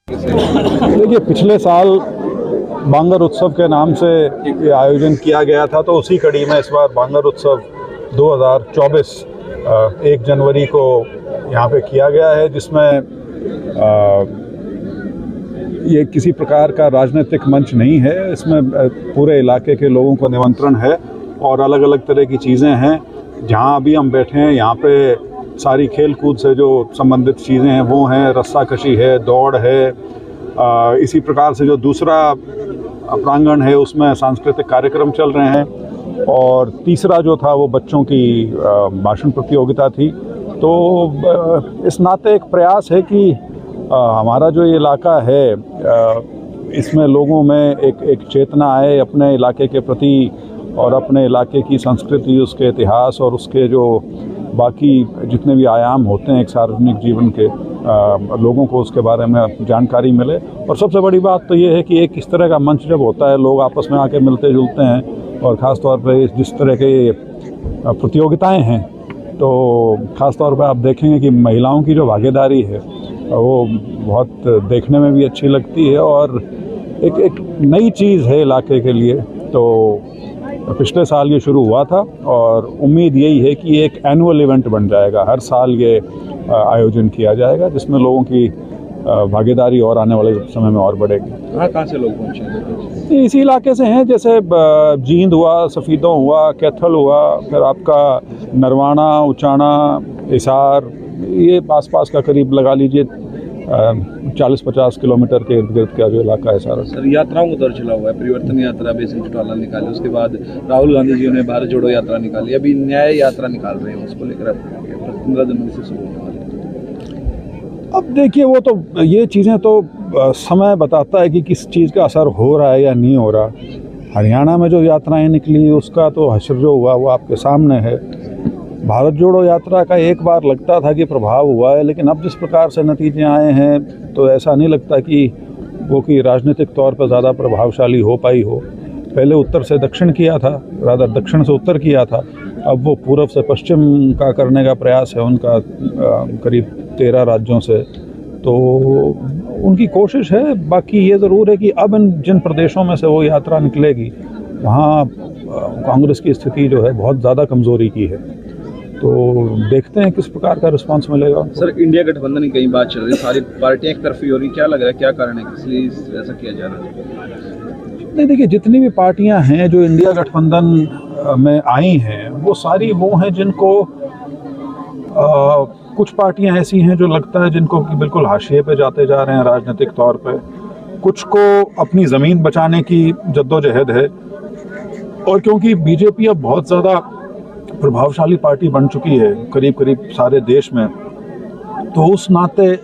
देखिए, पिछले साल बांगर उत्सव के नाम से ये आयोजन किया गया था, तो उसी कड़ी में इस बार बांगर उत्सव 2024 1 जनवरी को यहाँ पे किया गया है, जिसमें ये किसी प्रकार का राजनीतिक मंच नहीं है। इसमें पूरे इलाके के लोगों को निमंत्रण है और अलग अलग तरह की चीज़ें हैं। जहाँ अभी हम बैठे हैं यहाँ पे सारी खेल कूद से जो संबंधित चीज़ें हैं वो हैं, रस्साकशी है, दौड़ है। इसी प्रकार से जो दूसरा प्रांगण है उसमें सांस्कृतिक कार्यक्रम चल रहे हैं, और तीसरा जो था वो बच्चों की भाषण प्रतियोगिता थी। तो इस नाते एक प्रयास है कि हमारा जो ये इलाका है इसमें लोगों में एक चेतना आए अपने इलाके के प्रति, और अपने इलाके की संस्कृति, उसके इतिहास और उसके जो बाकी जितने भी आयाम होते हैं एक सार्वजनिक जीवन के, लोगों को उसके बारे में जानकारी मिले। और सबसे बड़ी बात तो ये है कि एक इस तरह का मंच जब होता है, लोग आपस में आके मिलते जुलते हैं, और ख़ास तौर पे जिस तरह के प्रतियोगिताएं हैं, तो ख़ास तौर पे आप देखेंगे कि महिलाओं की जो भागीदारी है वो बहुत देखने में भी अच्छी लगती है, और एक नई चीज़ है इलाके के लिए। तो पिछले साल ये शुरू हुआ था और उम्मीद यही है कि एक एनुअल इवेंट बन जाएगा। हर साल ये आयोजन किया जाएगा, जिसमें लोगों की भागीदारी और आने वाले समय में और बढ़ेगी। कहाँ से लोग पहुँचे? इसी इलाके से हैं, जैसे जींद हुआ, सफ़ीदों हुआ, कैथल हुआ, फिर आपका नरवाना, उचाना, हिसार, ये आसपास का करीब लगा लीजिए 40-50 किलोमीटर के इर्द गिर्द का जो इलाका है सारा। सर, यात्राओं को दौर चला हुआ है। परिवर्तन यात्रा बेसिंग चौटाला निकाली, उसके बाद राहुल गांधी जी ने भारत जोड़ो यात्रा निकाली, अभी न्याय यात्रा निकाल रहे हैं। उसको लेकर 15 जनवरी से शुरू होने वाली है। अब देखिए, वो तो ये चीज़ें तो समय बताता है कि किस चीज़ का असर हो रहा है या नहीं हो रहा। हरियाणा में जो यात्राएं निकली उसका तो हश्र जो हुआ वो आपके सामने है। भारत जोड़ो यात्रा का एक बार लगता था कि प्रभाव हुआ है, लेकिन अब जिस प्रकार से नतीजे आए हैं तो ऐसा नहीं लगता कि वो कि राजनीतिक तौर पर ज़्यादा प्रभावशाली हो पाई हो। पहले उत्तर से दक्षिण किया था, रादर दक्षिण से उत्तर किया था, अब वो पूर्व से पश्चिम का करने का प्रयास है उनका, करीब 13 राज्यों से। तो उनकी कोशिश है। बाकी ये ज़रूर है कि अब इन जिन प्रदेशों में से वो यात्रा निकलेगी वहाँ कांग्रेस की स्थिति जो है बहुत ज़्यादा कमज़ोरी की है। तो देखते हैं किस प्रकार का रिस्पांस मिलेगा। सर, इंडिया गठबंधन की कई बात चल रही है, सारी पार्टियां एक तरफी हो रही, क्या लग रहा है, क्या कारण है, इसलिए ऐसा किया जा रहा है? नहीं, देखिए, जितनी भी पार्टियां हैं जो इंडिया गठबंधन में आई हैं वो सारी वो हैं जिनको कुछ पार्टियां ऐसी हैं जो लगता है जिनको कि बिल्कुल हाशिए पे जाते जा रहे हैं राजनीतिक तौर पे, कुछ को अपनी ज़मीन बचाने की जद्दोजहद है, और क्योंकि बीजेपी अब बहुत ज़्यादा प्रभावशाली पार्टी बन चुकी है करीब करीब सारे देश में, तो उस नाते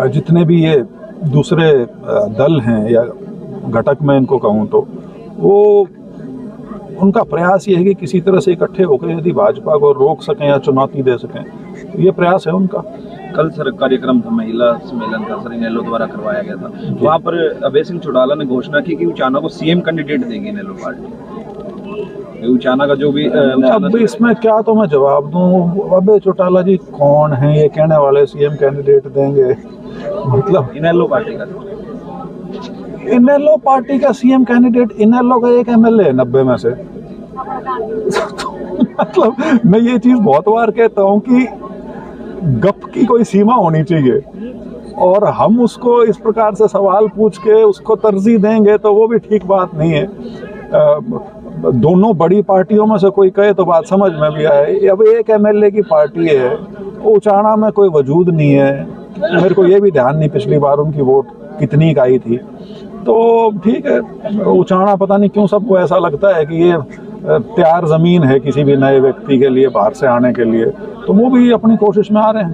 जितने भी ये दूसरे दल हैं या घटक में इनको कहूँ तो वो उनका प्रयास ये है कि किसी तरह से इकट्ठे होकर यदि भाजपा को रोक सकें या चुनौती दे सकें, तो ये प्रयास है उनका। कल सर कार्यक्रम था, महिला सम्मेलन था सर, इनेलो द्वारा करवाया गया था। वहाँ पर अभय सिंह चौटाला ने घोषणा की कि उचाना को सीएम कैंडिडेट देगी इनेलो पार्टी। उचाना का जो भी अब इसमें क्या तो मैं जवाब दूं। अबे चौटाला जी कौन है ये कहने वाले सीएम कैंडिडेट देंगे? मतलब इनेलो पार्टी का सीएम कैंडिडेट, इनेलो का एक एमएलए 90 में से। तो मतलब मैं ये चीज बहुत बार कहता हूँ कि गप की कोई सीमा होनी चाहिए, और हम उसको इस प्रकार से सवाल पूछ के उसको तरजीह देंगे तो वो भी ठीक बात नहीं है। दोनों बड़ी पार्टियों में से कोई कहे तो बात समझ में भी आए। अब एक एमएलए की पार्टी है, उचाना में कोई वजूद नहीं है। मेरे को ये भी ध्यान नहीं पिछली बार उनकी वोट कितनी आई थी। तो ठीक है, उचाना पता नहीं क्यों सबको ऐसा लगता है कि ये तैयार ज़मीन है किसी भी नए व्यक्ति के लिए बाहर से आने के लिए, तो वो भी अपनी कोशिश में आ रहे हैं।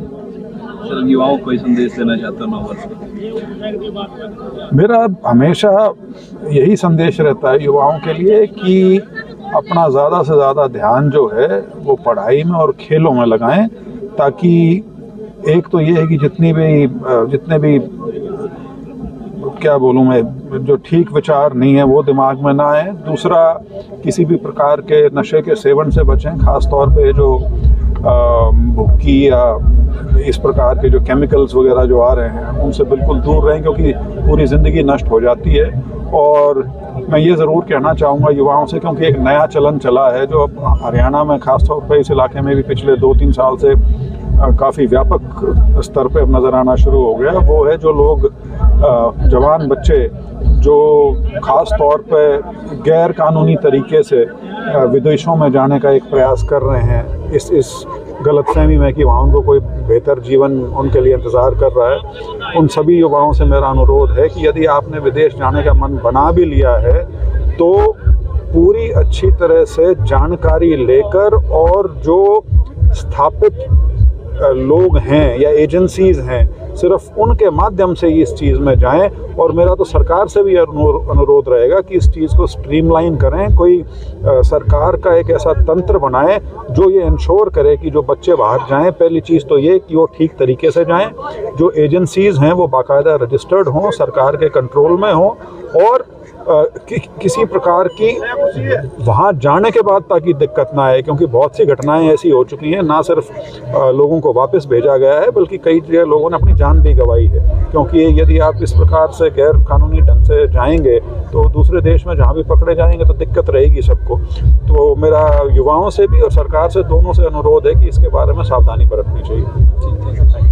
सर, युवाओं को कोई संदेश देना चाहता हूँ? मेरा हमेशा यही संदेश रहता है युवाओं के लिए कि अपना ज़्यादा से ज़्यादा ध्यान जो है वो पढ़ाई में और खेलों में लगाएं, ताकि एक तो ये है कि जितने भी क्या बोलूँ मैं, जो ठीक विचार नहीं है वो दिमाग में ना आए। दूसरा, किसी भी प्रकार के नशे के सेवन से बचें, खास तौर पे जो भुक्की या इस प्रकार के जो केमिकल्स वगैरह जो आ रहे हैं उनसे बिल्कुल दूर रहें, क्योंकि पूरी ज़िंदगी नष्ट हो जाती है। और मैं ये ज़रूर कहना चाहूँगा युवाओं से, क्योंकि एक नया चलन चला है जो अब हरियाणा में ख़ास तौर पर इस इलाके में भी पिछले 2-3 साल से काफ़ी व्यापक स्तर पे नज़र आना शुरू हो गया। वो है जो लोग जवान बच्चे जो ख़ास तौर पे गैर कानूनी तरीके से विदेशों में जाने का एक प्रयास कर रहे हैं, इस गलतफहमी में कि वहाँ उनको कोई बेहतर जीवन उनके लिए इंतज़ार कर रहा है। उन सभी युवाओं से मेरा अनुरोध है कि यदि आपने विदेश जाने का मन बना भी लिया है तो पूरी अच्छी तरह से जानकारी लेकर, और जो स्थापित लोग हैं या एजेंसीज़ हैं सिर्फ उनके माध्यम से इस चीज़ में जाएं। और मेरा तो सरकार से भी अनुरोध रहेगा कि इस चीज़ को स्ट्रीमलाइन करें, कोई सरकार का एक ऐसा तंत्र बनाएं जो ये इंश्योर करे कि जो बच्चे बाहर जाएं, पहली चीज़ तो ये कि वो ठीक तरीके से जाएं, जो एजेंसीज़ हैं वो बाकायदा रजिस्टर्ड हों, सरकार के कंट्रोल में हों, और किसी प्रकार की वहाँ जाने के बाद ताकि दिक्कत ना आए, क्योंकि बहुत सी घटनाएं ऐसी हो चुकी हैं, ना सिर्फ लोगों को वापस भेजा गया है बल्कि कई जगह लोगों ने अपनी जान भी गंवाई है। क्योंकि यदि आप इस प्रकार से गैर कानूनी ढंग से जाएंगे तो दूसरे देश में जहाँ भी पकड़े जाएंगे तो दिक्कत रहेगी सबको। तो मेरा युवाओं से भी और सरकार से दोनों से अनुरोध है कि इसके बारे में सावधानी बरतनी चाहिए। ठीक है।